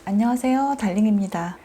안녕하세요, 달링입니다.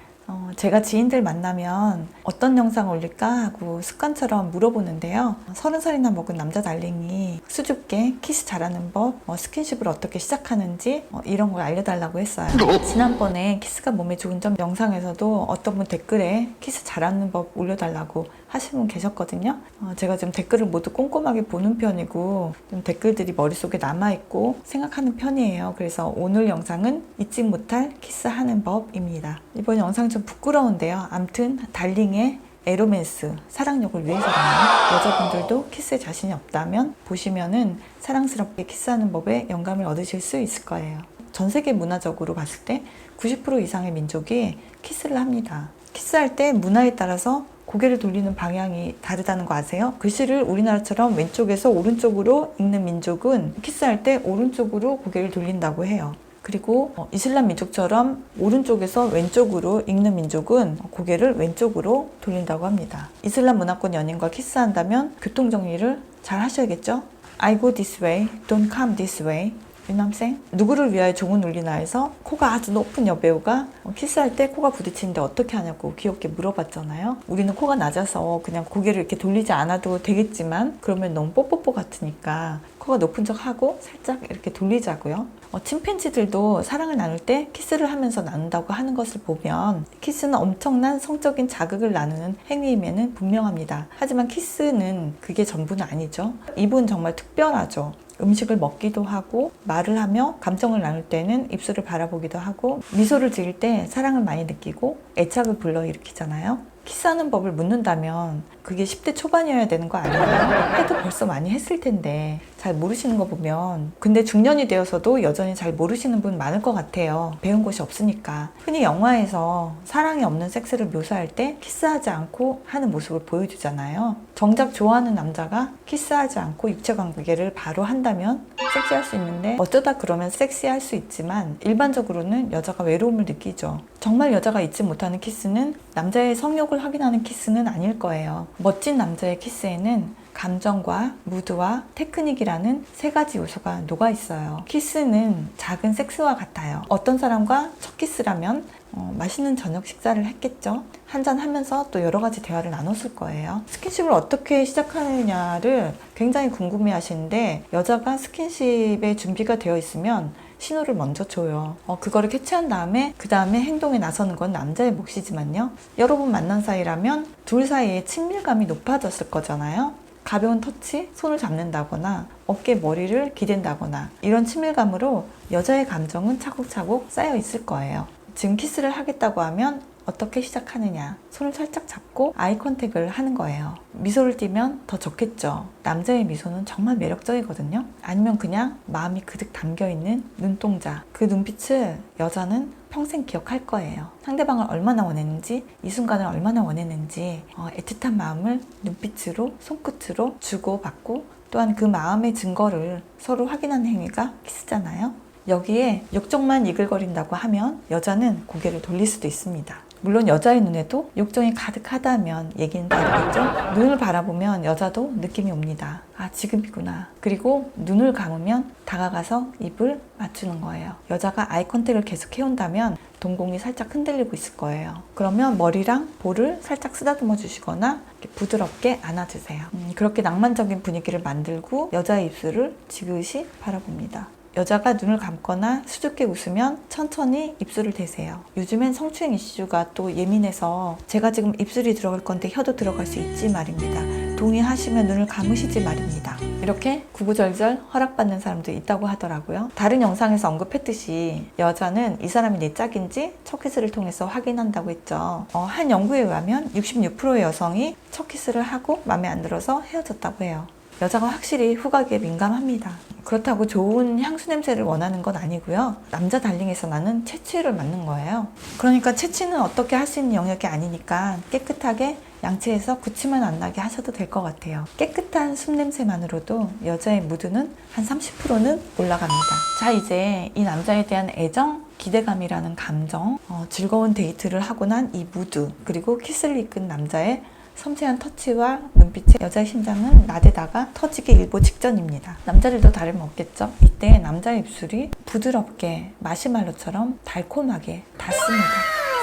제가 지인들 만나면 어떤 영상을 올릴까 하고 습관처럼 물어보는데요. 30살이나 먹은 남자 달링이 수줍게 키스 잘하는 법, 스킨십을 어떻게 시작하는지 이런 걸 알려달라고 했어요. 지난번에 키스가 몸에 좋은 점 영상에서도 어떤 분 댓글에 키스 잘하는 법 올려달라고 하신 분 계셨거든요. 제가 좀 댓글을 모두 꼼꼼하게 보는 편이고 좀 댓글들이 머릿속에 남아있고 생각하는 편이에요. 그래서 오늘 영상은 잊지 못할 키스하는 법입니다. 이번 영상 좀 부끄러운데요. 암튼 달링의 에로맨스, 사랑욕을 위해서라면 여자분들도 키스에 자신이 없다면 보시면은 사랑스럽게 키스하는 법에 영감을 얻으실 수 있을 거예요. 전 세계 문화적으로 봤을 때 90% 이상의 민족이 키스를 합니다. 키스할 때 문화에 따라서 고개를 돌리는 방향이 다르다는 거 아세요? 글씨를 우리나라처럼 왼쪽에서 오른쪽으로 읽는 민족은 키스할 때 오른쪽으로 고개를 돌린다고 해요. 그리고 이슬람 민족처럼 오른쪽에서 왼쪽으로 읽는 민족은 고개를 왼쪽으로 돌린다고 합니다. 이슬람 문화권 연인과 키스한다면 교통정리를 잘 하셔야겠죠? I go this way, don't come this way. 유남생? 누구를 위하여 종은 울리나에서 코가 아주 높은 여배우가 키스할 때 코가 부딪히는데 어떻게 하냐고 귀엽게 물어봤잖아요. 우리는 코가 낮아서 그냥 고개를 이렇게 돌리지 않아도 되겠지만 그러면 너무 뽀뽀뽀 같으니까 코가 높은 척 하고 살짝 이렇게 돌리자고요. 침팬지들도 사랑을 나눌 때 키스를 하면서 나눈다고 하는 것을 보면 키스는 엄청난 성적인 자극을 나누는 행위임에는 분명합니다. 하지만 키스는 그게 전부는 아니죠. 이분 정말 특별하죠. 음식을 먹기도 하고 말을 하며 감정을 나눌 때는 입술을 바라보기도 하고 미소를 지을 때 사랑을 많이 느끼고 애착을 불러일으키잖아요. 키스하는 법을 묻는다면 그게 10대 초반이어야 되는 거 아니에요? 해도 벌써 많이 했을 텐데 잘 모르시는 거 보면 근데 중년이 되어서도 여전히 잘 모르시는 분 많을 것 같아요. 배운 것이 없으니까. 흔히 영화에서 사랑이 없는 섹스를 묘사할 때 키스하지 않고 하는 모습을 보여주잖아요. 정작 좋아하는 남자가 키스하지 않고 육체관계를 바로 한다면 섹시할 수 있는데 어쩌다 그러면 섹시할 수 있지만 일반적으로는 여자가 외로움을 느끼죠. 정말 여자가 잊지 못하는 키스는 남자의 성욕을 확인하는 키스는 아닐 거예요. 멋진 남자의 키스에는 감정과 무드와 테크닉이라는 세 가지 요소가 녹아 있어요. 키스는 작은 섹스와 같아요. 어떤 사람과 첫 키스라면 맛있는 저녁 식사를 했겠죠. 한잔 하면서 또 여러 가지 대화를 나눴을 거예요. 스킨십을 어떻게 시작하느냐를 굉장히 궁금해 하시는데 여자가 스킨십에 준비가 되어 있으면 신호를 먼저 줘요. 그거를 캐치한 다음에 그 다음에 행동에 나서는 건 남자의 몫이지만요. 여러 번 만난 사이라면 둘 사이의 친밀감이 높아졌을 거잖아요. 가벼운 터치, 손을 잡는다거나 어깨 머리를 기댄다거나 이런 친밀감으로 여자의 감정은 차곡차곡 쌓여 있을 거예요. 지금 키스를 하겠다고 하면 어떻게 시작하느냐, 손을 살짝 잡고 아이 컨택을 하는 거예요. 미소를 띠면 더 좋겠죠. 남자의 미소는 정말 매력적이거든요. 아니면 그냥 마음이 그득 담겨있는 눈동자, 그 눈빛을 여자는 평생 기억할 거예요. 상대방을 얼마나 원했는지, 이 순간을 얼마나 원했는지 애틋한 마음을 눈빛으로, 손끝으로 주고받고 또한 그 마음의 증거를 서로 확인하는 행위가 키스잖아요. 여기에 욕정만 이글거린다고 하면 여자는 고개를 돌릴 수도 있습니다. 물론 여자의 눈에도 욕정이 가득하다면 얘기는 다르겠죠? 눈을 바라보면 여자도 느낌이 옵니다. 아, 지금이구나. 그리고 눈을 감으면 다가가서 입을 맞추는 거예요. 여자가 아이 컨택을 계속 해온다면 동공이 살짝 흔들리고 있을 거예요. 그러면 머리랑 볼을 살짝 쓰다듬어 주시거나 부드럽게 안아주세요. 그렇게 낭만적인 분위기를 만들고 여자의 입술을 지그시 바라봅니다. 여자가 눈을 감거나 수줍게 웃으면 천천히 입술을 대세요. 요즘엔 성추행 이슈가 또 예민해서 제가 지금 입술이 들어갈 건데 혀도 들어갈 수 있지 말입니다. 동의하시면 눈을 감으시지 말입니다. 이렇게 구구절절 허락받는 사람도 있다고 하더라고요. 다른 영상에서 언급했듯이 여자는 이 사람이 내 짝인지 첫 키스를 통해서 확인한다고 했죠. 한 연구에 의하면 66%의 여성이 첫 키스를 하고 마음에 안 들어서 헤어졌다고 해요. 여자가 확실히 후각에 민감합니다. 그렇다고 좋은 향수 냄새를 원하는 건 아니고요. 남자 달링에서 나는 채취를 맡는 거예요. 그러니까 채취는 어떻게 할 수 있는 영역이 아니니까 깨끗하게 양치해서 구취만 안 나게 하셔도 될 것 같아요. 깨끗한 숨 냄새만으로도 여자의 무드는 한 30%는 올라갑니다. 자, 이제 이 남자에 대한 애정, 기대감이라는 감정, 즐거운 데이트를 하고 난 이 무드, 그리고 키스를 이끈 남자의 섬세한 터치와 눈빛의 여자의 심장은 나대다가 터지기 일보 직전입니다. 남자들도 다름없겠죠? 이때 남자의 입술이 부드럽게 마시멜로처럼 달콤하게 닿습니다.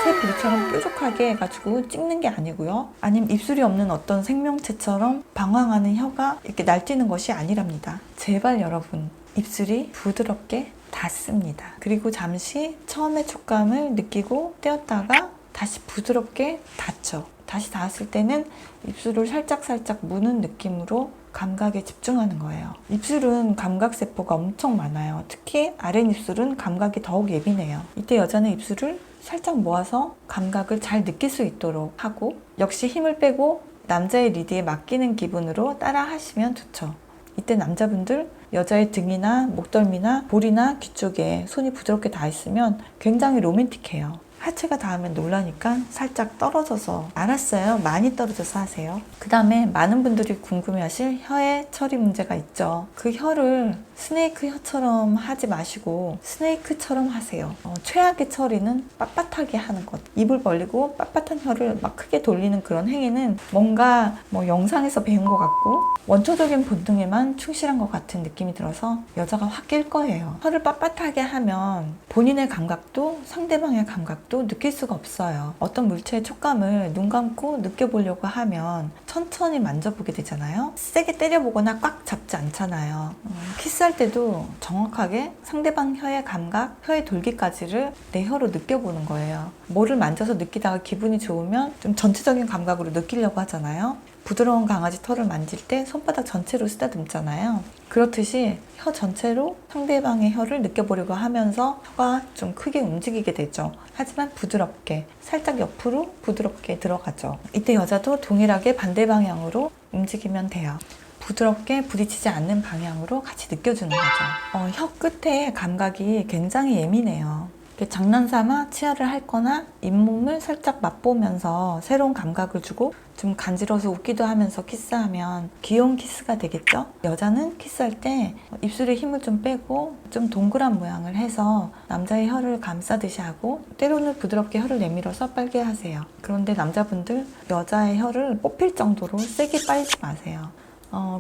새 부리처럼 뾰족하게 해가지고 찍는 게 아니고요. 아니면 입술이 없는 어떤 생명체처럼 방황하는 혀가 이렇게 날뛰는 것이 아니랍니다. 제발 여러분, 입술이 부드럽게 닿습니다. 그리고 잠시 처음의 촉감을 느끼고 떼었다가 다시 부드럽게 닿죠. 다시 닿았을 때는 입술을 살짝 무는 느낌으로 감각에 집중하는 거예요. 입술은 감각세포가 엄청 많아요. 특히 아랫입술은 감각이 더욱 예민해요. 이때 여자는 입술을 살짝 모아서 감각을 잘 느낄 수 있도록 하고, 역시 힘을 빼고 남자의 리드에 맡기는 기분으로 따라 하시면 좋죠. 이때 남자분들 여자의 등이나 목덜미나 볼이나 귀 쪽에 손이 부드럽게 닿아 있으면 굉장히 로맨틱해요. 하체가 닿으면 놀라니까 살짝 떨어져서, 알았어요, 많이 떨어져서 하세요. 그 다음에 많은 분들이 궁금해하실 혀의 처리 문제가 있죠. 그 혀를 스네이크 혀처럼 하지 마시고 스네이크처럼 하세요. 최악의 처리는 빳빳하게 하는 것. 입을 벌리고 빳빳한 혀를 막 크게 돌리는 그런 행위는 뭔가 영상에서 배운 것 같고 원초적인 본능에만 충실한 것 같은 느낌이 들어서 여자가 확 낄 거예요. 혀를 빳빳하게 하면 본인의 감각도 상대방의 감각도 느낄 수가 없어요. 어떤 물체의 촉감을 눈 감고 느껴보려고 하면 천천히 만져보게 되잖아요. 세게 때려보거나 꽉 잡지 않잖아요. 키스할 때도 정확하게 상대방 혀의 감각, 혀의 돌기까지를 내 혀로 느껴보는 거예요. 뭐를 만져서 느끼다가 기분이 좋으면 좀 전체적인 감각으로 느끼려고 하잖아요. 부드러운 강아지 털을 만질 때 손바닥 전체로 쓰다듬잖아요. 그렇듯이 혀 전체로 상대방의 혀를 느껴보려고 하면서 혀가 좀 크게 움직이게 되죠. 하지만 부드럽게, 살짝 옆으로 부드럽게 들어가죠. 이때 여자도 동일하게 반대 방향으로 움직이면 돼요. 부드럽게 부딪히지 않는 방향으로 같이 느껴주는 거죠. 혀 끝에 감각이 굉장히 예민해요. 장난삼아 치아를 핥거나 잇몸을 살짝 맛보면서 새로운 감각을 주고 좀 간지러워서 웃기도 하면서 키스하면 귀여운 키스가 되겠죠? 여자는 키스할 때 입술에 힘을 좀 빼고 좀 동그란 모양을 해서 남자의 혀를 감싸듯이 하고, 때로는 부드럽게 혀를 내밀어서 빨게 하세요. 그런데 남자분들 여자의 혀를 뽑힐 정도로 세게 빨지 마세요.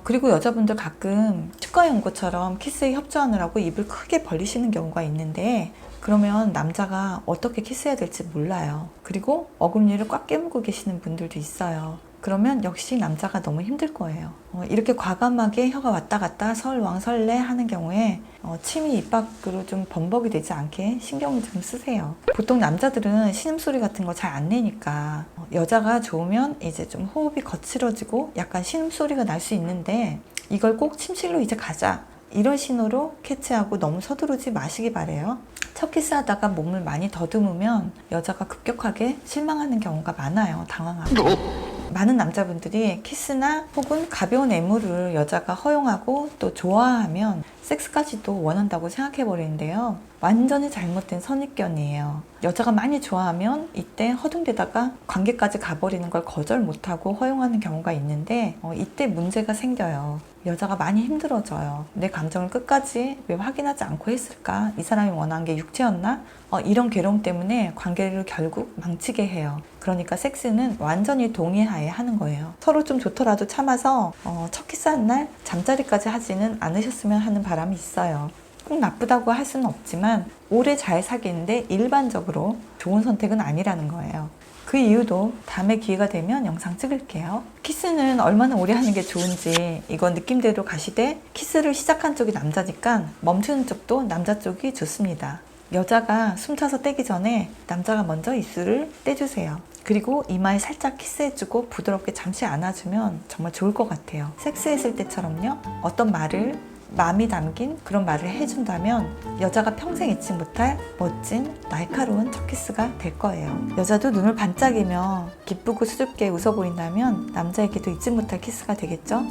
그리고 여자분들 가끔 치과 연구처럼 키스에 협조하느라고 입을 크게 벌리시는 경우가 있는데, 그러면 남자가 어떻게 키스해야 될지 몰라요. 그리고 어금니를 꽉 깨물고 계시는 분들도 있어요. 그러면 역시 남자가 너무 힘들 거예요. 이렇게 과감하게 혀가 왔다 갔다 설왕설래 하는 경우에 침이 입 밖으로 좀 범벅이 되지 않게 신경을 좀 쓰세요. 보통 남자들은 신음소리 같은 거 잘 안 내니까 여자가 좋으면 이제 좀 호흡이 거칠어지고 약간 신음소리가 날 수 있는데, 이걸 꼭 침실로 이제 가자, 이런 신호로 캐치하고 너무 서두르지 마시기 바래요. 첫 키스하다가 몸을 많이 더듬으면 여자가 급격하게 실망하는 경우가 많아요. 당황하고. 많은 남자분들이 키스나 혹은 가벼운 애무를 여자가 허용하고 또 좋아하면 섹스까지도 원한다고 생각해 버리는데요. 완전히 잘못된 선입견이에요. 여자가 많이 좋아하면 이때 허둥대다가 관계까지 가버리는 걸 거절 못하고 허용하는 경우가 있는데, 이때 문제가 생겨요. 여자가 많이 힘들어져요. 내 감정을 끝까지 왜 확인하지 않고 했을까? 이 사람이 원한 게 육체였나? 이런 괴로움 때문에 관계를 결국 망치게 해요. 그러니까 섹스는 완전히 동의하에 하는 거예요. 서로 좀 좋더라도 참아서 첫 키스한 날 잠자리까지 하지는 않으셨으면 하는 바람이 있어요. 꼭 나쁘다고 할 수는 없지만 오래 잘 사귀는데 일반적으로 좋은 선택은 아니라는 거예요. 그 이유도 다음에 기회가 되면 영상 찍을게요. 키스는 얼마나 오래 하는 게 좋은지 이건 느낌대로 가시되, 키스를 시작한 쪽이 남자니까 멈추는 쪽도 남자 쪽이 좋습니다. 여자가 숨차서 떼기 전에 남자가 먼저 입술을 떼주세요. 그리고 이마에 살짝 키스해주고 부드럽게 잠시 안아주면 정말 좋을 것 같아요. 섹스했을 때처럼요. 어떤 말을, 마음이 담긴 그런 말을 해준다면 여자가 평생 잊지 못할 멋진 날카로운 첫 키스가 될 거예요. 여자도 눈을 반짝이며 기쁘고 수줍게 웃어 보인다면 남자에게도 잊지 못할 키스가 되겠죠?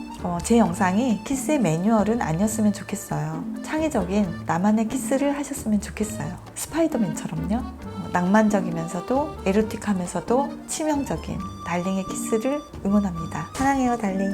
제 영상이 키스의 매뉴얼은 아니었으면 좋겠어요. 창의적인 나만의 키스를 하셨으면 좋겠어요. 스파이더맨처럼요. 낭만적이면서도 에로틱하면서도 치명적인 달링의 키스를 응원합니다. 사랑해요, 달링.